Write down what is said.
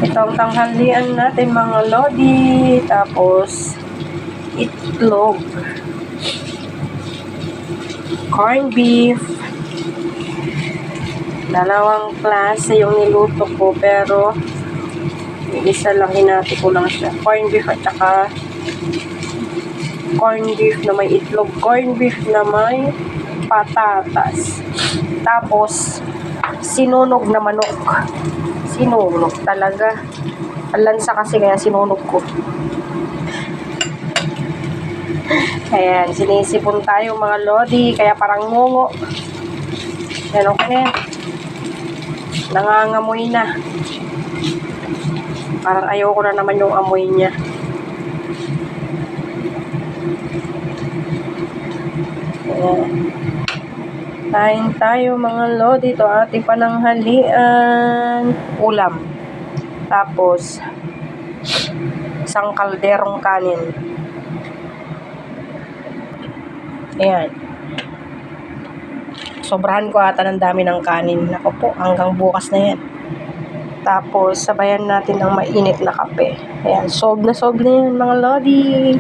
Ito ang tanghalian natin mga lodi. Tapos, itlog. Corned beef. Dalawang klase yung niluto ko, pero isa lang, hinati ko lang siya. Corned beef at saka corned beef na may itlog. Corned beef na may patatas. Tapos, sinunog na manok. Sinunog talaga. Alansa kasi kaya sinunog ko. Ayan, sinisipon tayo mga lodi, kaya parang ngungo. Ayan, okay. Nangangamoy na. Parang ayoko na naman yung amoy niya. Ayan. Kain tayo mga lodi. Ito ating pananghalian. Ulam. Tapos, isang kalderong kanin. Ayan. Sobrahan ko ata ng dami ng kanin. Ako po, hanggang bukas na yan. Tapos, sabayan natin ng mainit na kape. Ayan, sob na yan mga lodi.